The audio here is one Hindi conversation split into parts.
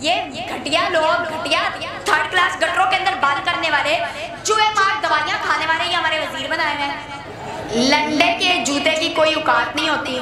ये घटिया लोग, घटिया थर्ड क्लास गटरों के अंदर बंद करने वाले, चूहे मार दवाइयाँ खाने वाले ये हमारे वजीर बनाए हैं। लंडे के जूते की कोई औकात नहीं होती,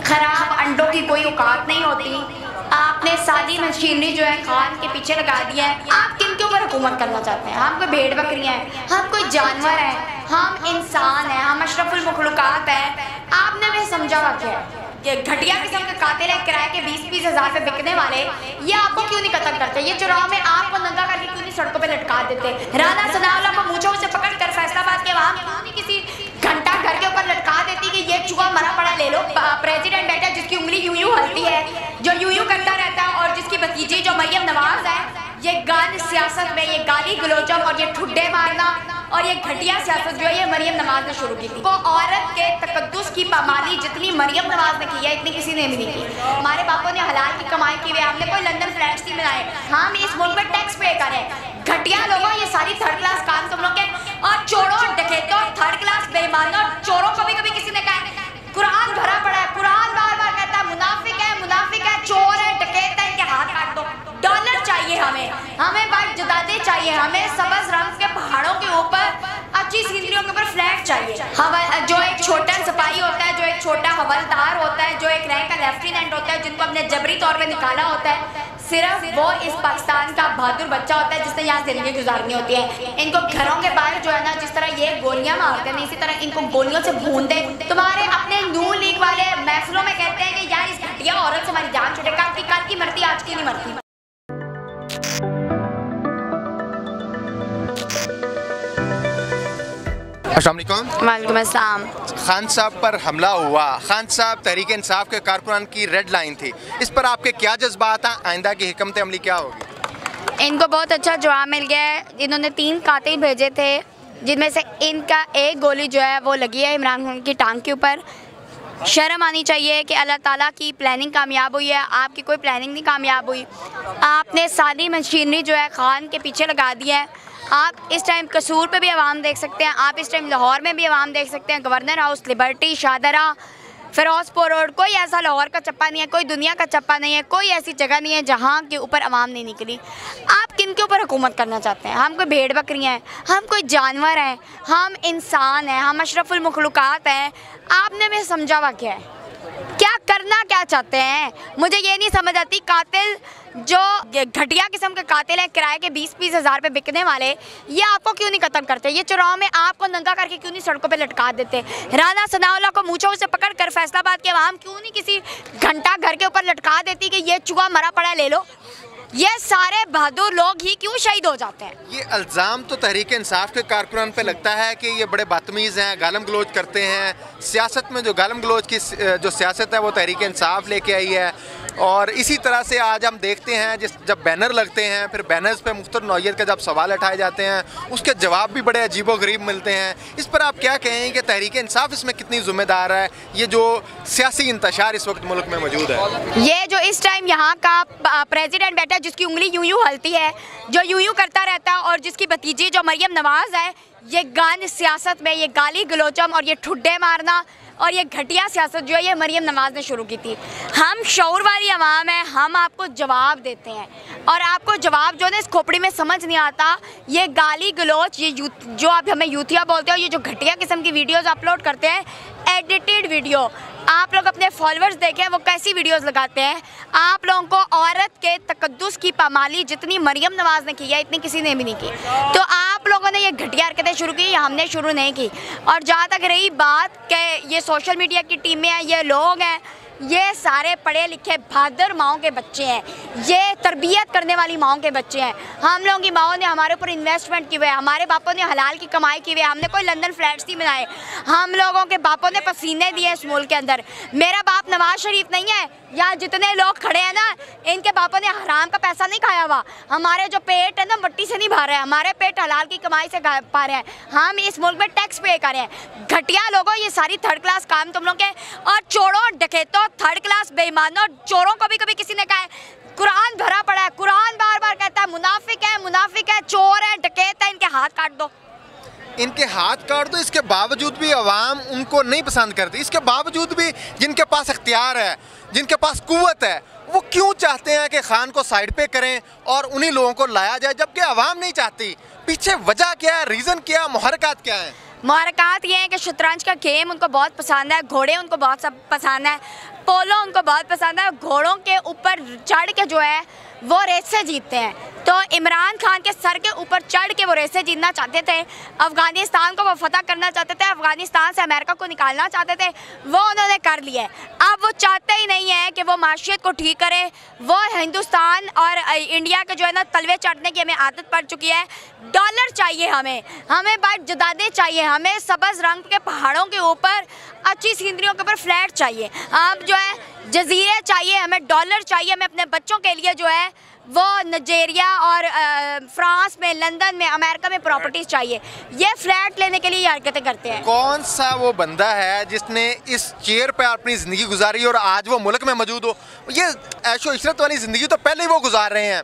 खराब अंडों की कोई औकात नहीं होती। आपने सारी मशीनरी जो है खान के पीछे लगा दिया है। आप किन के ऊपर हुकूमत करना चाहते हैं? हम कोई भेड़ बकरियां हैं, हम कोई जानवर हैं, हम इंसान हैं, हम अशरफुल मखलूकात हैं। आपने भी समझा क्या है? घटिया किस्म के कातिल है, किराए के 20-20 हज़ार पे बिकने वाले, ये आपको क्यों नहीं कत्ल करते? ये चुनाव में आपको नंगा करके क्यों नहीं सड़कों पे लटका देते? राना सनाउल्लाह को मूंछों से पकड़ कर फैसलाबाद के वहां क्यों नहीं किसी घंटा घर के ऊपर लटका देती कि ये चूहा मरा पड़ा ले लो? प्रेसिडेंट बैठा जिसकी उंगली यूं यूं हलती है, जो यूं यूं करता रहता है, और जिसकी भतीजी जो मरियम नवाज है, ये गान सियासत में ये गाली गलोचम और ये ठुड्डे मारना और ये घटिया सियासत जो है ये मरियम नवाज ने शुरू की थी। वो औरत के तकद्दुस की पामाली जितनी मरियम नवाज ने की है इतनी किसी ने भी नहीं की। हमारे बापों ने हलाल की कमाई की हुई, हमने कोई लंदन फ्लैट्स नहीं बनाए, हम इस मुल्क में टैक्स पे करें। घटिया लोगों, ये सारी थर्ड क्लास काम तुम लोग के, और चोरों डकैतों थर्ड क्लास बेईमानों चोरों को भी कभी किसी ने कहा कुरान भरा पड़ा है, कुरान बार बार कहता है मुनाफिक है, चोर है, डकैत है, इनके हाथ काट दो। डॉलर चाहिए हमें भाई जदादे चाहिए, हमें सबज रंग के पहाड़ों के ऊपर अच्छी सीनरियों के ऊपर फ्लैट चाहिए। जो एक छोटा सिपाही होता है, जो एक छोटा हवलदार होता है, जो एक रैंक का लेफ्टिनेंट होता है, जिनको हमने जबरी तौर पे निकाला होता है, सिर्फ वो इस पाकिस्तान का बहादुर बच्चा होता है जिसने यहाँ जिंदगी गुजारनी होती है। इनको घरों के बाहर जो है ना, जिस तरह ये गोलियां मारते हैं, इसी तरह इनको गोलियों से भून दे। तुम्हारे अपने नून लीग वाले महफिलों में कहते हैं कि यार इस घटिया औरत से हमारी जान छूटे, कल की मरती आज की नहीं मरती। अस्सलाम वालेकुम। वालेकुम अस्सलाम। खान साहब पर हमला हुआ, खान साहब तहरीक इंसाफ के कारकुनान की रेड लाइन थी, इस पर आपके क्या जज्बात हैं? आइंदा की हिकमत अमली क्या होगी? इनको बहुत अच्छा जवाब मिल गया है। इन्होंने 3 कातिल भेजे थे, जिनमें से इनका एक गोली जो है वो लगी है इमरान खान की टांग के ऊपर। शर्म आनी चाहिए कि अल्लाह ताला की प्लानिंग कामयाब हुई है, आपकी कोई प्लानिंग नहीं कामयाब हुई। आपने सारी मशीनरी जो है खान के पीछे लगा दी है। आप इस टाइम कसूर पे भी आवाम देख सकते हैं, आप इस टाइम लाहौर में भी आवाम देख सकते हैं, governor house, liberty, Shahdara, Ferozepur road, कोई ऐसा लाहौर का चप्पा नहीं है, कोई दुनिया का चप्पा नहीं है, कोई ऐसी जगह नहीं है जहाँ के ऊपर आवाम नहीं निकली। आप किन के ऊपर हुकूमत करना चाहते हैं? हम कोई भेड़ बकरियाँ हैं, हम कोई जानवर हैं, हम इंसान हैं, हम अशरफुल मखलूकात हैं। आपने में समझा हुआ क्या है? क्या करना क्या चाहते हैं? मुझे ये नहीं समझ आती। कातिल जो घटिया किस्म के कातिल हैं, किराए के 20-20 हज़ार पे बिकने वाले, ये आपको क्यों नहीं कत्ल करते? ये चुनाव में आपको नंगा करके क्यों नहीं सड़कों पे लटका देते? राना सनाउल्लाह को मूंछों से पकड़ कर फैसलाबाद के वहां क्यों नहीं किसी घंटा घर के ऊपर लटका देती कि ये चूहा मरा पड़ा ले लो? ये सारे बहादुर लोग ही क्यों शहीद हो जाते हैं? ये इल्ज़ाम तो तहरीक इंसाफ के कारकुनान पे लगता है कि ये बड़े बदतमीज़ हैं, गालम गलोच करते हैं। सियासत में जो गालम गलोच की जो सियासत है वो तहरीक इंसाफ लेके आई है, और इसी तरह से आज हम देखते हैं जब बैनर लगते हैं, फिर बैनर्स पे मुख्तलिफ नौइयत के जब सवाल उठाए जाते हैं, उसके जवाब भी बड़े अजीबो गरीब मिलते हैं। इस पर आप क्या कहें कि तहरीक इंसाफ इसमें कितनी ज़िम्मेदार है? ये जो सियासी इंतशार इस वक्त मुल्क में मौजूद है, ये जो इस टाइम यहाँ का प्रेसिडेंट बैठा है जिसकी उंगली यूं यूं हलती है, जो यूं यूं करता रहता है, और जिसकी भतीजी जो मरियम नवाज है, ये गान सियासत में ये गाली गलोचम और ये ठुड्डे मारना और ये घटिया सियासत जो है ये मरियम नवाज ने शुरू की थी। हम शऊर वाली आवाम है, हम आपको जवाब देते हैं, और आपको जवाब जो है इस खोपड़ी में समझ नहीं आता। ये गाली गलोच, ये जो आप हमें यूथिया बोलते हो, ये जो घटिया किस्म की वीडियोज़ अपलोड करते हैं, एडिटेड वीडियो, आप लोग अपने फॉलोअर्स देखें वो कैसी वीडियोस लगाते हैं। आप लोगों को औरत के तकद्दुस की पामाली जितनी मरियम नवाज ने की है इतनी किसी ने भी नहीं की। तो आप लोगों ने ये घटिया हरकतें शुरू की, हमने शुरू नहीं की। और जहाँ तक रही बात कि ये सोशल मीडिया की टीमें हैं, ये लोग हैं, ये सारे पढ़े लिखे बहादुर माओं के बच्चे हैं, ये तरबियत करने वाली माओं के बच्चे हैं। हम लोगों की माओं ने हमारे ऊपर इन्वेस्टमेंट की हुई है, हमारे बापों ने हलाल की कमाई की हुई है, हमने कोई लंदन फ्लैट्स नहीं बनाए, हम लोगों के बापों ने पसीने दिए इस मुल्क के अंदर। मेरा बाप नवाज शरीफ नहीं है, या जितने लोग खड़े हैं ना, इनके बापों ने हराम का पैसा नहीं खाया हुआ। हमारे जो पेट है ना मट्टी से नहीं भर रहे हैं, हमारे पेट हलाल की कमाई से पा रहे हैं, हम इस मुल्क में टैक्स पे कर रहे हैं। घटिया लोगों, ये सारी थर्ड क्लास काम तुम लोग के, और चोरों डकैतों थर्ड क्लास बेईमानों चोरों को भी कभी किसी ने कहा है कुरान भरा पड़ा है, कुरान बार बार कहता है मुनाफिक है, चोर है, डकैत है, इनके हाथ काट दो। इनके हाथ काट दो। इसके बावजूद भी अवाम उनको नहीं पसंद करती, इसके बावजूद भी जिनके पास इख्तियार है, जिनके पास कुव्वत है, वो क्यों चाहते हैं कि खान को साइड पे करें और उन्हीं लोगों को लाया जाए, जबकि आवाम नहीं चाहती? पीछे वजह क्या है, रीज़न क्या है, मुहर्रिकात क्या है? मुहर्रिकात ये है कि शतरंज का गेम उनको बहुत पसंद है, घोड़े उनको बहुत सब पसंद है, पोलो उनको बहुत पसंद है। घोड़ों के ऊपर चढ़ के जो है वो रेसें जीतते हैं। तो इमरान खान के सर के ऊपर चढ़ के वो रेसें जीतना चाहते थे, अफ़गानिस्तान को वो फतह करना चाहते थे, अफ़गानिस्तान से अमेरिका को निकालना चाहते थे, वो उन्होंने कर लिया है। अब वो चाहते ही नहीं है कि वो माशियत को ठीक करे। वो हिंदुस्तान और इंडिया के जो है ना तलवे चढ़ने की हमें आदत पड़ चुकी है। डॉलर चाहिए हमें बात जदादे चाहिए, हमें सब्ज़ रंग के पहाड़ों के ऊपर अच्छी सीनरियों के ऊपर फ्लैट चाहिए, अब जो है जजीरे चाहिए, हमें डॉलर चाहिए। हमें अपने बच्चों के लिए जो है वो नाइजीरिया और फ्रांस में, लंदन में, अमेरिका में प्रॉपर्टीज चाहिए। ये फ्लैट लेने के लिए ये हरकतें करते हैं। कौन सा वो बंदा है जिसने इस चेयर पे अपनी ज़िंदगी गुजारी और आज वो मुल्क में मौजूद हो? ये ऐशो इशरत वाली ज़िंदगी तो पहले ही वो गुजार रहे हैं।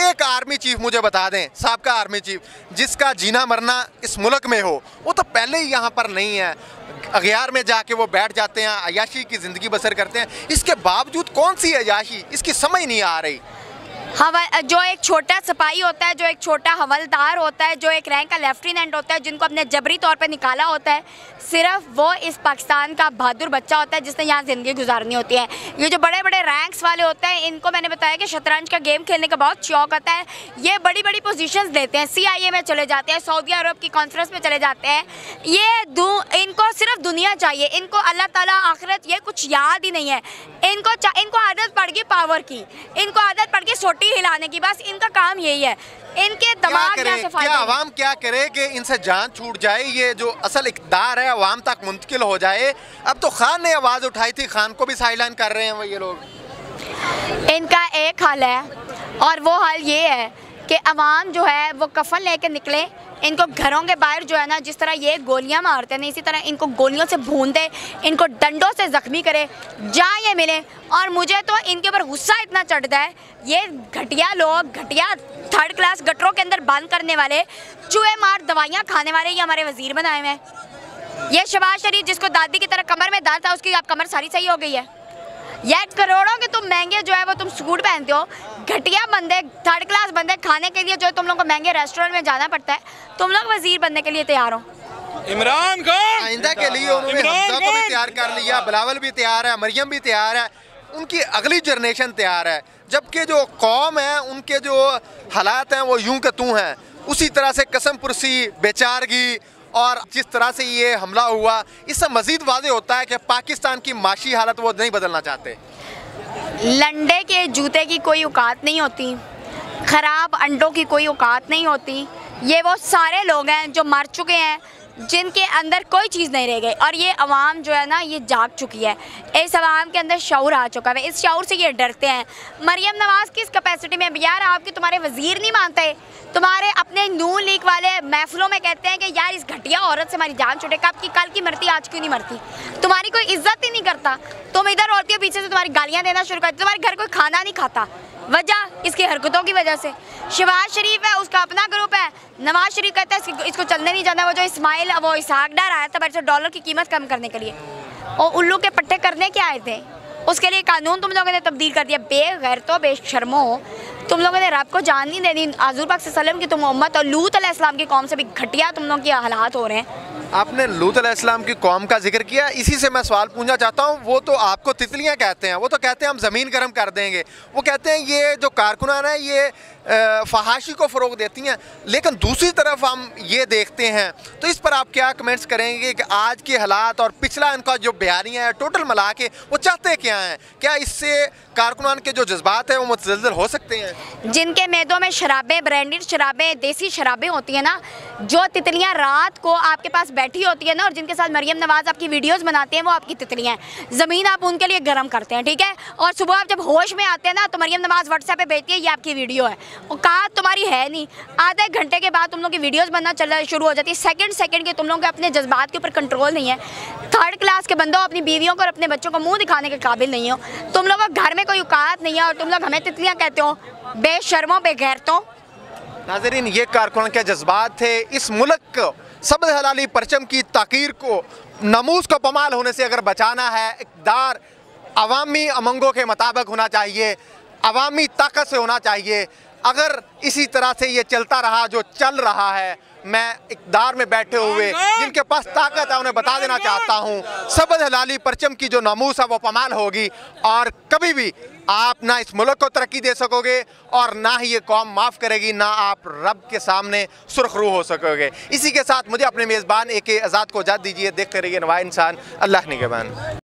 एक आर्मी चीफ मुझे बता दें, साबका आर्मी चीफ, जिसका जीना मरना इस मुल्क में हो, वो तो पहले ही यहाँ पर नहीं है। अगयार में जाके वो बैठ जाते हैं, अयाशी की ज़िंदगी बसर करते हैं। इसके बावजूद कौन सी अयाशी, इसकी समझ नहीं आ रही। जो एक छोटा सिपाही होता है, जो एक छोटा हवलदार होता है, जो एक रैंक का लेफ्टिनेंट होता है, जिनको अपने जबरी तौर पे निकाला होता है, सिर्फ वो इस पाकिस्तान का बहादुर बच्चा होता है जिसने यहाँ ज़िंदगी गुजारनी होती है। ये जो बड़े बड़े रैंक्स वाले होते हैं, इनको मैंने बताया कि शतरंज का गेम खेलने का बहुत शौक होता है। ये बड़ी बड़ी पोजीशंस लेते हैं, CIA में चले जाते हैं, सऊदी अरब की कॉन्फ्रेंस में चले जाते हैं। इनको सिर्फ दुनिया चाहिए, इनको अल्लाह ताला आखिरत ये कुछ याद ही नहीं है। इनको आदत पड़ गई पावर की, इनको आदत पड़ गई सोटी हिलाने की, बस इनका काम यही है। इनके दिमाग में से क्या आवाम क्या करे कि इनसे जान छूट जाए, ये जो असल इक़्तिदार है आवाम तक मुंतकिल हो जाए। अब तो खान ने आवाज़ उठाई थी, खान को भी साइडलाइन कर रहे हैं वो ये लोग। इनका एक हल है और वो हल ये है कि अवाम जो है वो कफन लेके निकले, इनको घरों के बाहर जो है ना, जिस तरह ये गोलियां मारते हैं ना, इसी तरह इनको गोलियों से भून दे, इनको डंडों से ज़ख्मी करे, जहाँ ये मिले। और मुझे तो इनके ऊपर गुस्सा इतना चढ़ता है, ये घटिया लोग, घटिया थर्ड क्लास गटरों के अंदर बंद करने वाले, चूहे मार दवाइयाँ खाने वाले ये हमारे वज़ीर बनाए हुए हैं। ये शहबाज शरीफ जिसको दादी की तरह कमर में दर्द था, उसकी आप कमर सारी सही हो गई है। यह करोड़ों के तुम महंगे जो है वो तुम सूट पहनते हो, घटिया बंदे, थर्ड क्लास बंदे खाने के लिए जो है तुम लोग को महंगे रेस्टोरेंट में जाना पड़ता है, तुम लोग वजीर बनने के लिए तैयार हो। इमरान खान आइंदा के लिए उन्होंने हमजा को भी तैयार कर लिया, बिलावल भी तैयार है, मरियम भी तैयार है, उनकी अगली जनरेशन तैयार है। जबकि जो कौम है उनके जो हालात हैं वो यूं के तू हैं। उसी तरह से कसम पुरसी, बेचारगी और जिस तरह से ये हमला हुआ, इससे मज़ीद वाज़ेह होता है कि पाकिस्तान की माशी हालत वो नहीं बदलना चाहते। लंडे के जूते की कोई औकात नहीं होती, ख़राब अंडों की कोई औकात नहीं होती। ये वो सारे लोग हैं जो मर चुके हैं, जिनके अंदर कोई चीज़ नहीं रह गई। और ये अवाम जो है ना, ये जाग चुकी है, इस अवाम के अंदर शऊर आ चुका है, इस शऊर से ये डरते हैं। मरियम नवाज़ किस कैपेसिटी में, यार आपके तुम्हारे वज़ीर नहीं मानते, तुम्हारे अपने नून लीग वाले महफिलों में कहते हैं कि यार इस घटिया औरत से हमारी जान छूटे, कब की कल की मरती, आज क्यों नहीं मरती। तुम्हारी कोई इज्जत ही नहीं करता, तुम इधर औरतें पीछे से तुम्हारी गालियाँ देना शुरू करती, तुम्हारे घर कोई खाना नहीं खाता, वजह इसकी हरकतों की वजह से। शहबाज शरीफ है, उसका अपना ग्रुप है, नवाज शरीफ कहता है इसको चलने नहीं जाना। वो जो इस्माइल वो इसहाक डार आया था बच्चों डॉलर की कीमत कम करने के लिए, और उल्लू के पट्टे करने के आए थे, उसके लिए कानून तुम लोगों ने तब्दील कर दिया। बेगैरतो बेशर्मो, तुम लोगों ने रब को जान नहीं देनी, हुज़ूर पाक सल्लल्लाहु अलैहि वसल्लम की तुम उम्मत और लूत अलैहिस्सलाम की कौम से भी घटिया तुम लोगों के हालात हो रहे हैं। आपने लूत अलैहिस्सलाम की कौम का जिक्र किया, इसी से मैं सवाल पूछना चाहता हूँ। वो तो आपको तितलियाँ कहते हैं, वो तो कहते हैं हम ज़मीन गर्म कर देंगे, वो कहते हैं ये जो कारकुनान है ये फहाशी को फ़रोग देती हैं। लेकिन दूसरी तरफ हम ये देखते हैं, तो इस पर आप क्या कमेंट्स करेंगे कि आज के हालात और पिछला इनका जो बयानिया है टोटल मिला के वो चाहते क्या हैं? क्या इससे कारकुनान के जो जज्बात हैं वो मुतज़लज़ल हो सकते हैं? जिनके मैदों में शराबें, ब्रांडेड शराबें, देसी शराबें होती हैं ना, जो तितलियां रात को आपके पास बैठी होती है ना, और जिनके साथ मरियम नवाज़ आपकी वीडियोस बनाती हैं, वो आपकी तितलियां हैं। ज़मीन आप उनके लिए गर्म करते हैं, ठीक है। और सुबह आप जब होश में आते हैं ना, तो मरियम नवाज़ व्हाट्सएप पे भेजती है ये आपकी वीडियो है, औकात तुम्हारी है नहीं। आधे घंटे के बाद तुम लोग की वीडियोस बनना चलना शुरू हो जाती है, सेकंड के तुम लोग के अपने जज्बात के ऊपर कंट्रोल नहीं है। थर्ड क्लास के बंदों अपनी बीवियों को और अपने बच्चों को मुँह दिखाने के काबिल नहीं हो, तुम लोगों का घर में कोई औकात नहीं है, और तुम लोग हमें तितलियाँ कहते हो, बेशर्मों बेगैरतों। नाज़रीन, ये कारकुनान के जज्बात थे। इस मुल्क को सब्ज़ हलाली परचम की ताकीर को, नमूज़ को पमाल होने से अगर बचाना है, इक़्तिदार अवामी अमंगों के मुताबिक होना चाहिए, अवामी ताकत से होना चाहिए। अगर इसी तरह से ये चलता रहा जो चल रहा है, मैं इक़्तिदार में बैठे हुए जिनके पास ताकत है उन्हें बता देना चाहता हूँ, सबद हलाली परचम की जो नामूस है वो पमाल होगी और कभी भी आप ना इस मुल्क को तरक्की दे सकोगे और ना ही ये कौम माफ़ करेगी, ना आप रब के सामने सुरखरू हो सकोगे। इसी के साथ मुझे अपने मेज़बान AK आज़ाद को इजाज़त दीजिए। देखते रहिए नवाए इंसान। अल्लाह निगहबान।